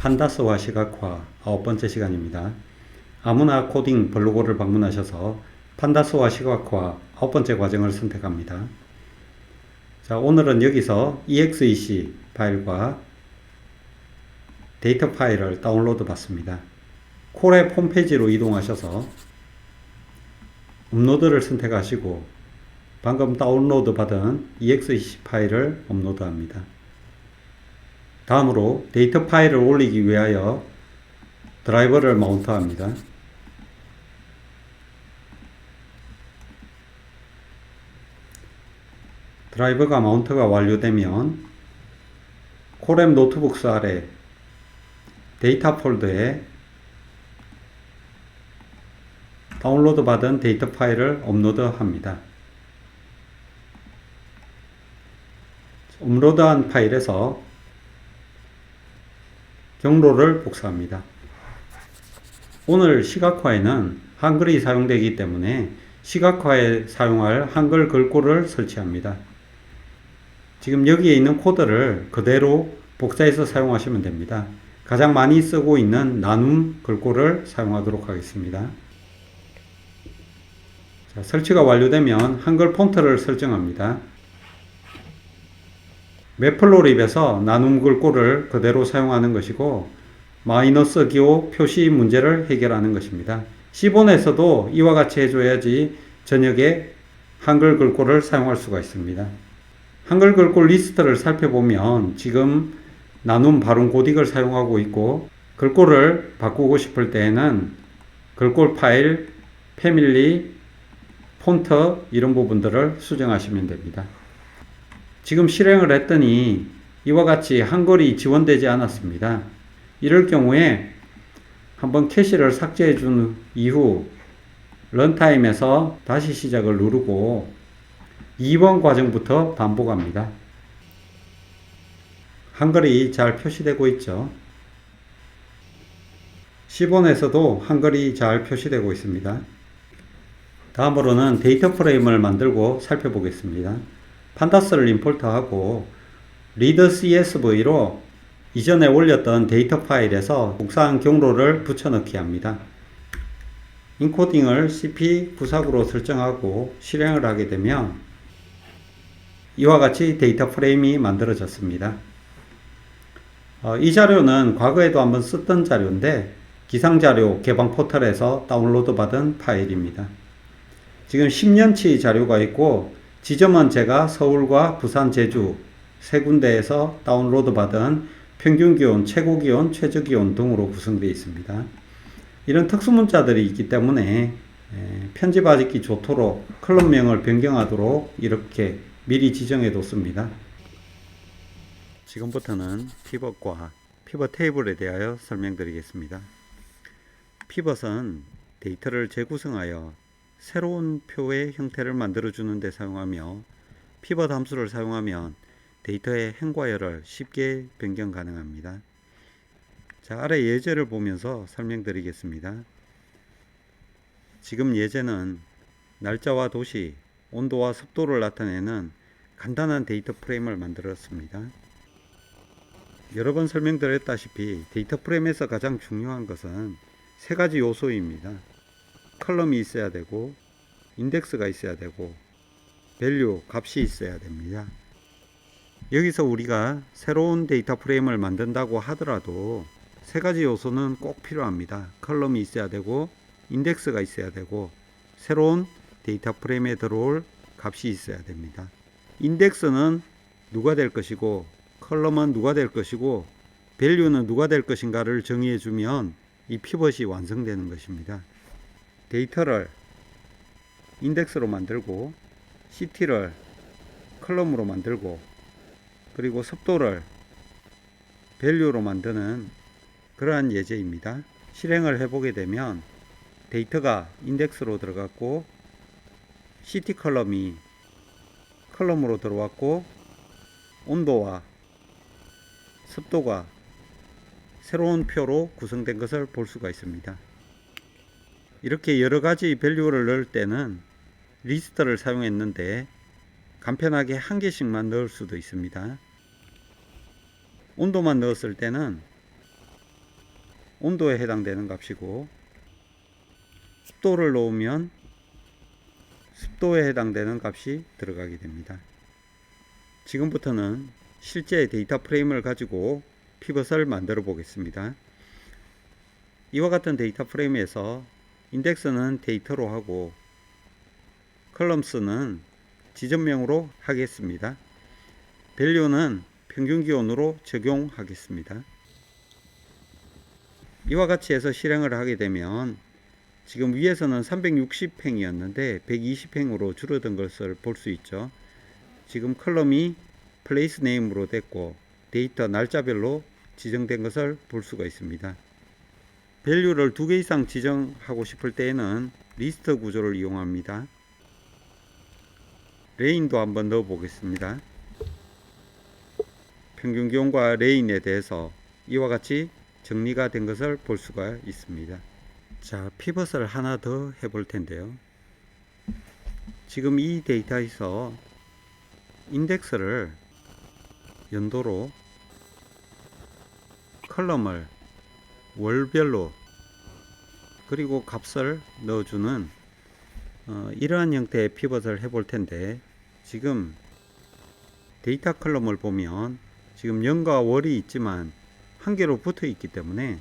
판다스와 시각화 9번째 시간입니다. 아무나 코딩 블로그를 방문하셔서 판다스와 시각화 9번째 과정을 선택합니다. 자, 오늘은 여기서 exec 파일과 데이터 파일을 다운로드 받습니다. 콜앱 홈페이지로 이동하셔서 업로드를 선택하시고 방금 다운로드 받은 exec 파일을 업로드합니다. 다음으로 데이터 파일을 올리기 위하여 드라이버를 마운트합니다. 드라이버가 마운트가 완료되면 콜앱 노트북스 아래 데이터 폴더에 다운로드 받은 데이터 파일을 업로드합니다. 업로드한 파일에서 경로를 복사합니다. 오늘 시각화에는 한글이 사용되기 때문에 시각화에 사용할 한글 글꼴을 설치합니다. 지금 여기에 있는 코드를 그대로 복사해서 사용하시면 됩니다. 가장 많이 쓰고 있는 나눔 글꼴을 사용하도록 하겠습니다. 자, 설치가 완료되면 한글 폰트를 설정합니다. 매플로립에서 나눔 글꼴을 그대로 사용하는 것이고 마이너스 기호 표시 문제를 해결하는 것입니다. C본에서도 이와 같이 해줘야지 저녁에 한글 글꼴을 사용할 수가 있습니다. 한글 글꼴 리스트를 살펴보면 지금 나눔 발음 고딕을 사용하고 있고 글꼴을 바꾸고 싶을 때에는 글꼴 파일, 패밀리, 폰트 이런 부분들을 수정하시면 됩니다. 지금 실행을 했더니 이와 같이 한글이 지원되지 않았습니다. 이럴 경우에 한번 캐시를 삭제해 준 이후 런타임에서 다시 시작을 누르고 2번 과정부터 반복합니다. 한글이 잘 표시되고 있죠. C본에서도 한글이 잘 표시되고 있습니다. 다음으로는 데이터 프레임을 만들고 살펴보겠습니다. 판다스를 임포트하고 readcsv로 이전에 올렸던 데이터 파일에서 복사한 경로를 붙여넣기 합니다. 인코딩을 CP94로 설정하고 실행을 하게 되면 이와 같이 데이터 프레임이 만들어졌습니다. 이 자료는 과거에도 한번 썼던 자료인데 기상자료 개방 포털에서 다운로드 받은 파일입니다. 지금 10년치 자료가 있고 지점은 제가 서울과 부산, 제주 세 군데에서 다운로드 받은 평균기온, 최고기온, 최저기온 등으로 구성되어 있습니다. 이런 특수문자들이 있기 때문에 편집하기 좋도록 컬럼명을 변경하도록 이렇게 미리 지정해 뒀습니다. 지금부터는 피벗과 피벗 테이블에 대하여 설명드리겠습니다. 피벗은 데이터를 재구성하여 새로운 표의 형태를 만들어주는 데 사용하며 피벗 함수를 사용하면 데이터의 행과열을 쉽게 변경 가능합니다. 자, 아래 예제를 보면서 설명드리겠습니다. 지금 예제는 날짜와 도시, 온도와 습도를 나타내는 간단한 데이터 프레임을 만들었습니다. 여러 번 설명드렸다시피 데이터 프레임에서 가장 중요한 것은 세 가지 요소입니다. 컬럼이 있어야 되고 인덱스가 있어야 되고 밸류 값이 있어야 됩니다. 여기서 우리가 새로운 데이터 프레임을 만든다고 하더라도 세 가지 요소는 꼭 필요합니다. 컬럼이 있어야 되고 인덱스가 있어야 되고 새로운 데이터 프레임에 들어올 값이 있어야 됩니다. 인덱스는 누가 될 것이고 컬럼은 누가 될 것이고 밸류는 누가 될 것인가를 정의해 주면 이 피벗이 완성되는 것입니다. 데이터를 인덱스로 만들고 CT를 컬럼으로 만들고 그리고 습도를 밸류로 만드는 그러한 예제입니다. 실행을 해보게 되면 데이터가 인덱스로 들어갔고 CT 컬럼이 컬럼으로 들어왔고 온도와 습도가 새로운 표로 구성된 것을 볼 수가 있습니다. 이렇게 여러 가지 밸류를 넣을 때는 리스트를 사용했는데 간편하게 한 개씩만 넣을 수도 있습니다. 온도만 넣었을 때는 온도에 해당되는 값이고, 습도를 놓으면 습도에 해당되는 값이 들어가게 됩니다. 지금부터는 실제 데이터 프레임을 가지고 피벗을 만들어 보겠습니다. 이와 같은 데이터 프레임에서 인덱스는 데이터로 하고 컬럼스는 지점명으로 하겠습니다. 밸류는 평균기온으로 적용하겠습니다. 이와 같이 해서 실행을 하게 되면 지금 위에서는 360행이었는데 120행으로 줄어든 것을 볼 수 있죠. 지금 컬럼이 플레이스 네임으로 됐고 데이터 날짜별로 지정된 것을 볼 수가 있습니다. 밸류를 2개 이상 지정하고 싶을 때에는 리스트 구조를 이용합니다. 레인도 한번 넣어 보겠습니다. 평균기온과 레인에 대해서 이와 같이 정리가 된 것을 볼 수가 있습니다. 자, 피벗을 하나 더 해볼 텐데요. 지금 이 데이터에서 인덱스를 연도로, 컬럼을 월별로, 그리고 값을 넣어주는 이러한 형태의 피벗을 해볼 텐데, 지금 데이터 컬럼을 보면 지금 연과 월이 있지만 한 개로 붙어 있기 때문에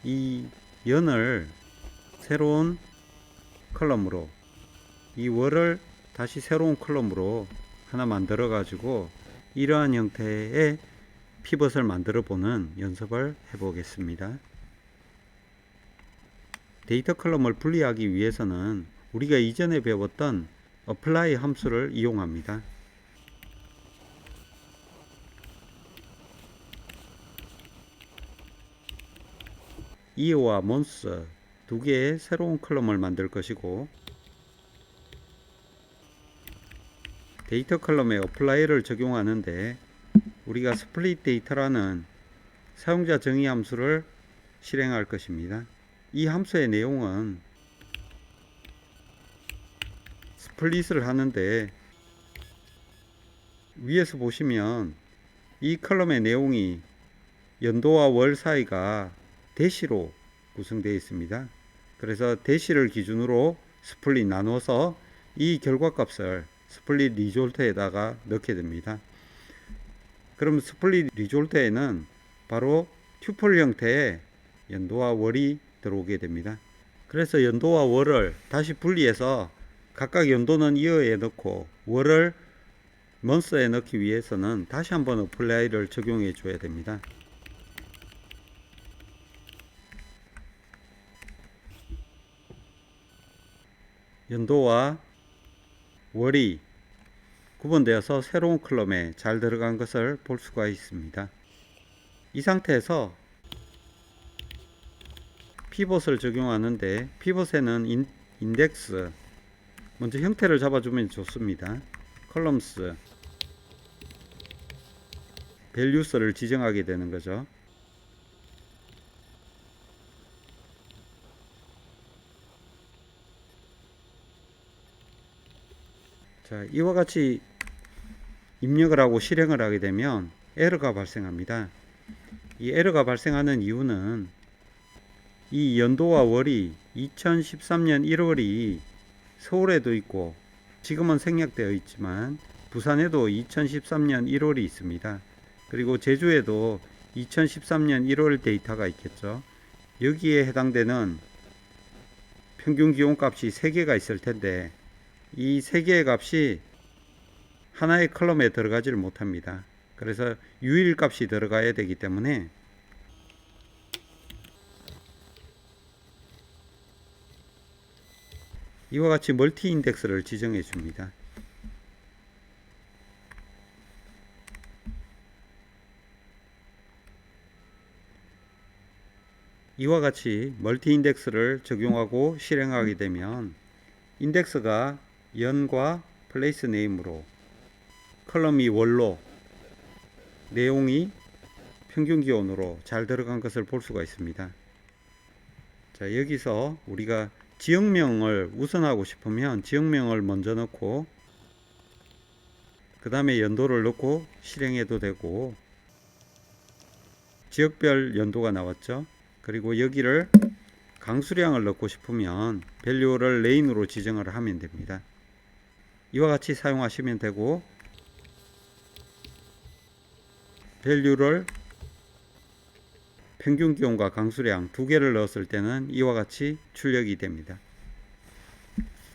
이 연을 새로운 컬럼으로, 이 월을 다시 새로운 컬럼으로 하나 만들어 가지고 이러한 형태의 피벗을 만들어 보는 연습을 해 보겠습니다. 데이터 컬럼을 분리하기 위해서는 우리가 이전에 배웠던 apply 함수를 이용합니다. year와 month 두 개의 새로운 컬럼을 만들 것이고, 데이터 컬럼에 apply를 적용하는데 우리가 split data라는 사용자 정의 함수를 실행할 것입니다. 이 함수의 내용은 스플릿을 하는데, 위에서 보시면 이 컬럼의 내용이 연도와 월 사이가 대시로 구성되어 있습니다. 그래서 대시를 기준으로 스플릿 나눠서 이 결과값을 스플릿 리졸트에다가 넣게 됩니다. 그럼 스플릿 리졸트에는 바로 튜플 형태의 연도와 월이 들어오게 됩니다. 그래서 연도와 월을 다시 분리해서 각각 연도는 이어에 넣고 월을 month에 넣기 위해서는 다시 한번 apply를 적용해 줘야 됩니다. 연도와 월이 구분되어서 새로운 컬럼에 잘 들어간 것을 볼 수가 있습니다. 이 상태에서 피벗을 적용하는데, 피벗에는 인덱스 먼저 형태를 잡아주면 좋습니다. 컬럼스 밸류스를 지정하게 되는 거죠. 자, 이와 같이 입력을 하고 실행을 하게 되면 에러가 발생합니다. 이 에러가 발생하는 이유는 이 연도와 월이 2013년 1월이 서울에도 있고 지금은 생략되어 있지만 부산에도 2013년 1월이 있습니다. 그리고 제주에도 2013년 1월 데이터가 있겠죠. 여기에 해당되는 평균 기온 값이 3개가 있을 텐데 이 3개의 값이 하나의 컬럼에 들어가지를 못합니다. 그래서 유일 값이 들어가야 되기 때문에 이와 같이 멀티 인덱스를 지정해 줍니다. 이와 같이 멀티 인덱스를 적용하고 실행하게 되면 인덱스가 연과 플레이스 네임으로, 컬럼이 월로, 내용이 평균 기온으로 잘 들어간 것을 볼 수가 있습니다. 자, 여기서 우리가 지역명을 우선하고 싶으면 지역명을 먼저 넣고 그 다음에 연도를 넣고 실행해도 되고, 지역별 연도가 나왔죠. 그리고 여기를 강수량을 넣고 싶으면 밸류를 레인으로 지정을 하면 됩니다. 이와 같이 사용하시면 되고, 밸류를 평균 기온과 강수량 두 개를 넣었을 때는 이와 같이 출력이 됩니다.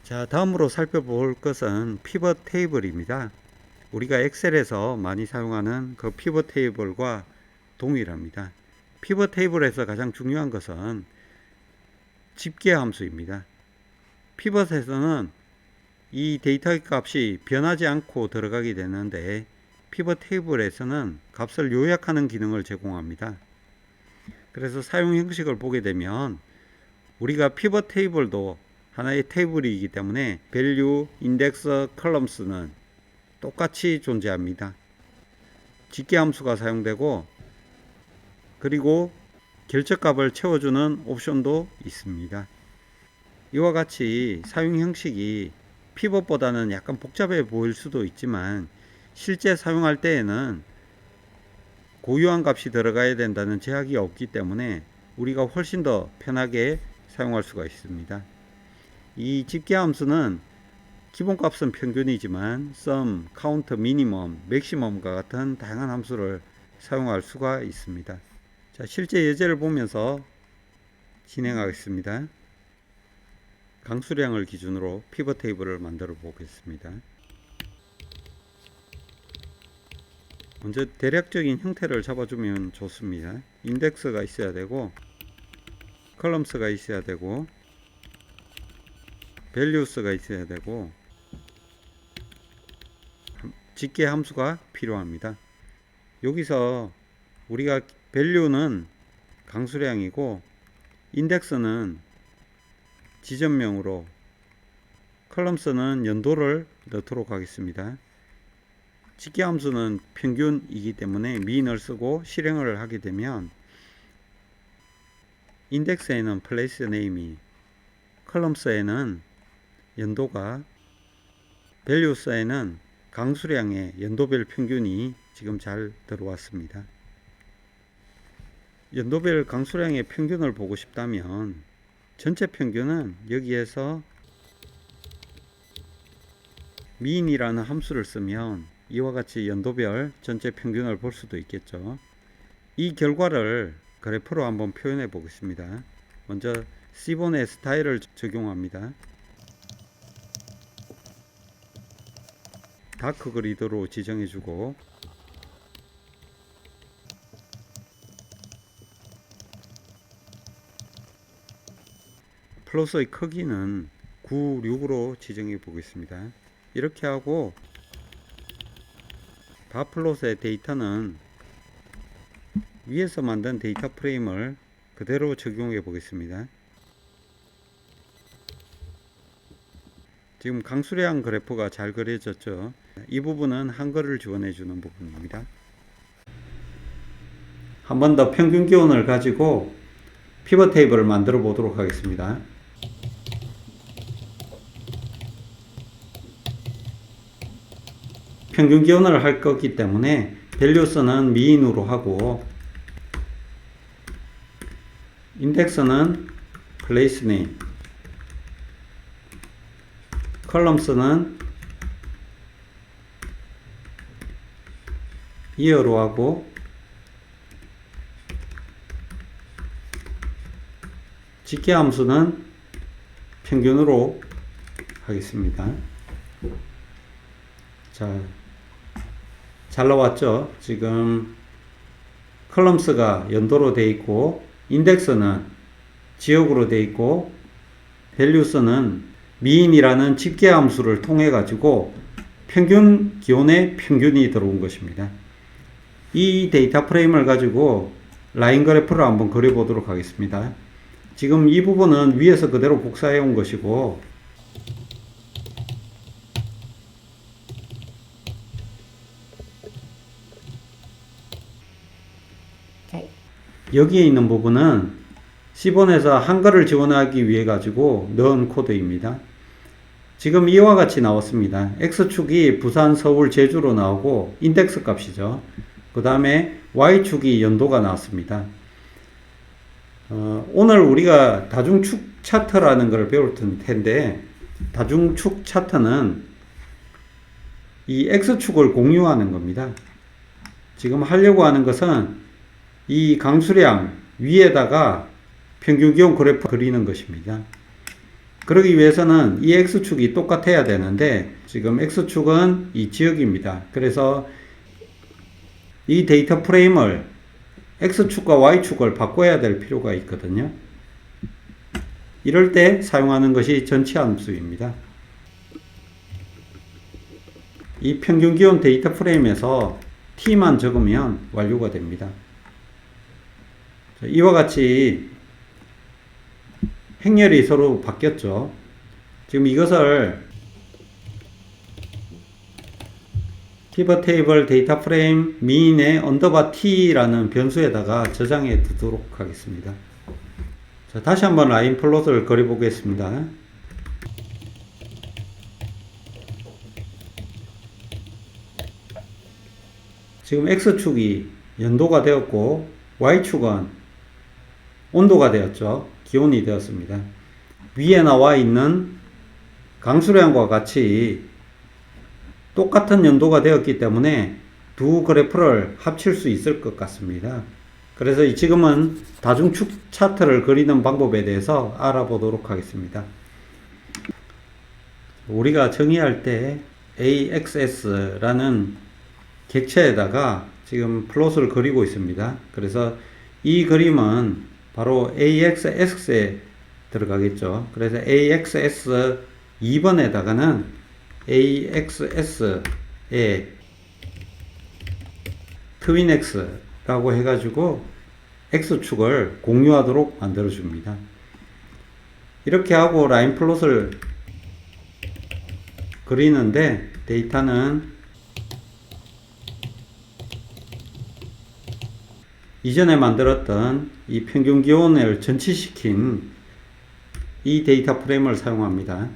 자, 다음으로 살펴볼 것은 피벗 테이블입니다. 우리가 엑셀에서 많이 사용하는 그 피벗 테이블과 동일합니다. 피벗 테이블에서 가장 중요한 것은 집계 함수입니다. 피벗에서는 이 데이터 값이 변하지 않고 들어가게 되는데, 피벗 테이블에서는 값을 요약하는 기능을 제공합니다. 그래서 사용 형식을 보게 되면 우리가 피벗 테이블도 하나의 테이블이기 때문에 value, index, columns는 똑같이 존재합니다. 집계 함수가 사용되고, 그리고 결정값을 채워주는 옵션도 있습니다. 이와 같이 사용 형식이 피벗보다는 약간 복잡해 보일 수도 있지만 실제 사용할 때에는 고유한 값이 들어가야 된다는 제약이 없기 때문에 우리가 훨씬 더 편하게 사용할 수가 있습니다. 이 집계 함수는 기본값은 평균이지만 sum, count, minimum, maximum과 같은 다양한 함수를 사용할 수가 있습니다. 자, 실제 예제를 보면서 진행하겠습니다. 강수량을 기준으로 피벗 테이블을 만들어 보겠습니다. 먼저 대략적인 형태를 잡아주면 좋습니다. 인덱스가 있어야 되고, 컬럼스가 있어야 되고, 밸류스가 있어야 되고, 집계 함수가 필요합니다. 여기서 우리가 밸류는 강수량이고, 인덱스는 지점명으로, 컬럼스는 연도를 넣도록 하겠습니다. 집계 함수는 평균이기 때문에 mean을 쓰고 실행을 하게 되면 인덱스에는 place name이, 컬럼스에는 연도가, 밸류스에는 강수량의 연도별 평균이 지금 잘 들어왔습니다. 연도별 강수량의 평균을 보고 싶다면 전체 평균은 여기에서 mean이라는 함수를 쓰면 이와 같이 연도별 전체 평균을 볼 수도 있겠죠. 이 결과를 그래프로 한번 표현해 보겠습니다. 먼저 C본의 스타일을 적용합니다. 다크 그리드로 지정해 주고, 플롯의 크기는 9, 6으로 지정해 보겠습니다. 이렇게 하고 바플롯의 데이터는 위에서 만든 데이터 프레임을 그대로 적용해 보겠습니다. 지금 강수량 그래프가 잘 그려졌죠. 이 부분은 한글을 지원해 주는 부분입니다. 한 번 더 평균 기온을 가지고 피벗 테이블을 만들어 보도록 하겠습니다. 평균 기온을 할 거기 때문에 밸류스는 mean으로 하고, 인덱스는 place name, 컬럼스는 year로 하고, 집계 함수는 평균으로 하겠습니다. 자, 잘 나왔죠? 지금 컬럼스가 연도로 되어 있고, 인덱스는 지역으로 되어 있고, 밸류스는 mean이라는 집계 함수를 통해 가지고 평균 기온의 평균이 들어온 것입니다. 이 데이터 프레임을 가지고 라인 그래프를 한번 그려 보도록 하겠습니다. 지금 이 부분은 위에서 그대로 복사해 온 것이고, 여기에 있는 부분은 C본에서 한글을 지원하기 위해 가지고 넣은 코드입니다. 지금 이와 같이 나왔습니다. X축이 부산, 서울, 제주로 나오고 인덱스 값이죠. 그 다음에 Y축이 연도가 나왔습니다. 오늘 우리가 다중축 차트라는 걸 배울 텐데, 다중축 차트는 이 X축을 공유하는 겁니다. 지금 하려고 하는 것은 이 강수량 위에다가 평균기온 그래프 그리는 것입니다. 그러기 위해서는 이 X축이 똑같아야 되는데, 지금 X축은 이 지역입니다. 그래서 이 데이터 프레임을 X축과 Y축을 바꿔야 될 필요가 있거든요. 이럴 때 사용하는 것이 전치함수입니다. 이 평균기온 데이터 프레임에서 T만 적으면 완료가 됩니다. 이와 같이 행렬이 서로 바뀌었죠. 지금 이것을 피벗 테이블 데이터 프레임 미인의 언더바 t라는 변수에다가 저장해 두도록 하겠습니다. 자, 다시 한번 라인 플롯을 그려 보겠습니다. 지금 X축이 연도가 되었고 Y축은 온도가 되었죠. 기온이 되었습니다. 위에 나와 있는 강수량과 같이 똑같은 연도가 되었기 때문에 두 그래프를 합칠 수 있을 것 같습니다. 그래서 지금은 다중축 차트를 그리는 방법에 대해서 알아보도록 하겠습니다. 우리가 정의할 때 AXS라는 객체에다가 지금 플롯을 그리고 있습니다. 그래서 이 그림은 바로 AXS에 들어가겠죠. 그래서 AXS 2번에다가는 AXS에 트윈 X라고 해가지고 X축을 공유하도록 만들어 줍니다. 이렇게 하고 라인 플롯을 그리는데 데이터는 이전에 만들었던 이 평균 기온을 전치시킨 이 데이터 프레임을 사용합니다.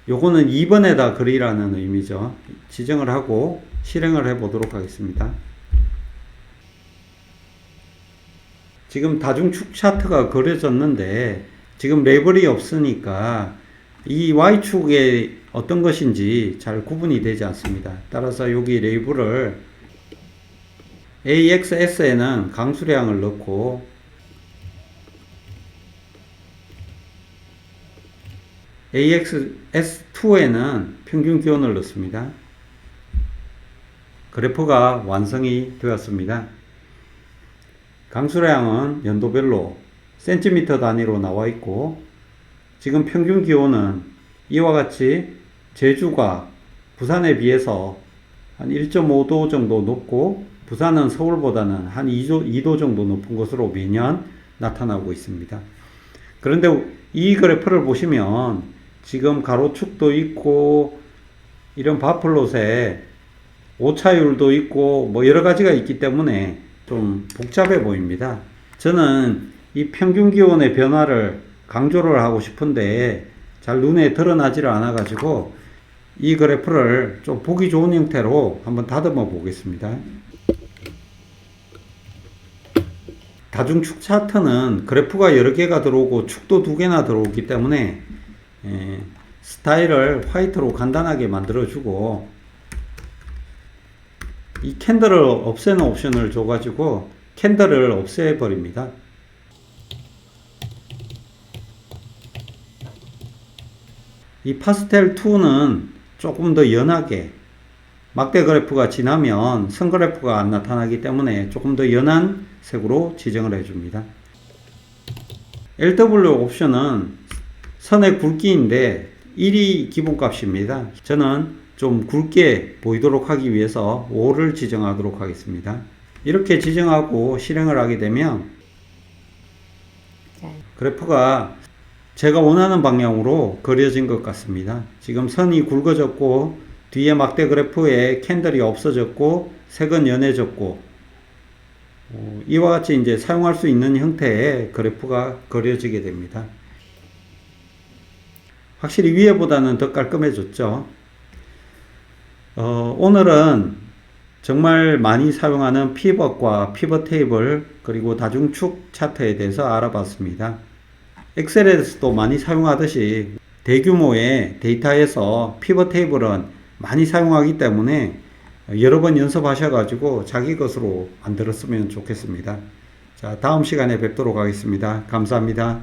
요거는 2번에다 그리라는 의미죠. 지정을 하고 실행을 해 보도록 하겠습니다. 지금 다중축 차트가 그려졌는데 지금 레벨이 없으니까 이 Y축에 어떤 것인지 잘 구분이 되지 않습니다. 따라서 여기 레이블을 AXS에는 강수량을 넣고 AXS2에는 평균 기온을 넣습니다. 그래프가 완성이 되었습니다. 강수량은 연도별로 센티미터 단위로 나와 있고 지금 평균 기온은 이와 같이 제주가 부산에 비해서 한 1.5도 정도 높고 부산은 서울보다는 한 2도 정도 높은 것으로 매년 나타나고 있습니다. 그런데 이 그래프를 보시면 지금 가로축도 있고 이런 바플롯에 오차율도 있고 뭐 여러 가지가 있기 때문에 좀 복잡해 보입니다. 저는 이 평균 기온의 변화를 강조를 하고 싶은데 잘 눈에 드러나지를 않아 가지고 이 그래프를 좀 보기 좋은 형태로 한번 다듬어 보겠습니다. 다중축 차트는 그래프가 여러 개가 들어오고 축도 두 개나 들어오기 때문에 스타일을 화이트로 간단하게 만들어 주고 이 캔들을 없애는 옵션을 줘 가지고 캔들을 없애 버립니다. 이 파스텔 2는 조금 더 연하게 막대 그래프가 지나면 선 그래프가 안 나타나기 때문에 조금 더 연한 색으로 지정을 해줍니다. LW 옵션은 선의 굵기인데 1이 기본값입니다. 저는 좀 굵게 보이도록 하기 위해서 5를 지정하도록 하겠습니다. 이렇게 지정하고 실행을 하게 되면 그래프가 제가 원하는 방향으로 그려진 것 같습니다. 지금 선이 굵어졌고 뒤에 막대 그래프에 캔들이 없어졌고 색은 연해졌고 이와 같이 이제 사용할 수 있는 형태의 그래프가 그려지게 됩니다. 확실히 위에보다는 더 깔끔해졌죠. 오늘은 정말 많이 사용하는 피벗과 피벗 테이블 그리고 다중축 차트에 대해서 알아봤습니다. 엑셀에서도 많이 사용하듯이 대규모의 데이터에서 피벗 테이블은 많이 사용하기 때문에 여러 번 연습하셔가지고 자기 것으로 만들었으면 좋겠습니다. 자, 다음 시간에 뵙도록 하겠습니다. 감사합니다.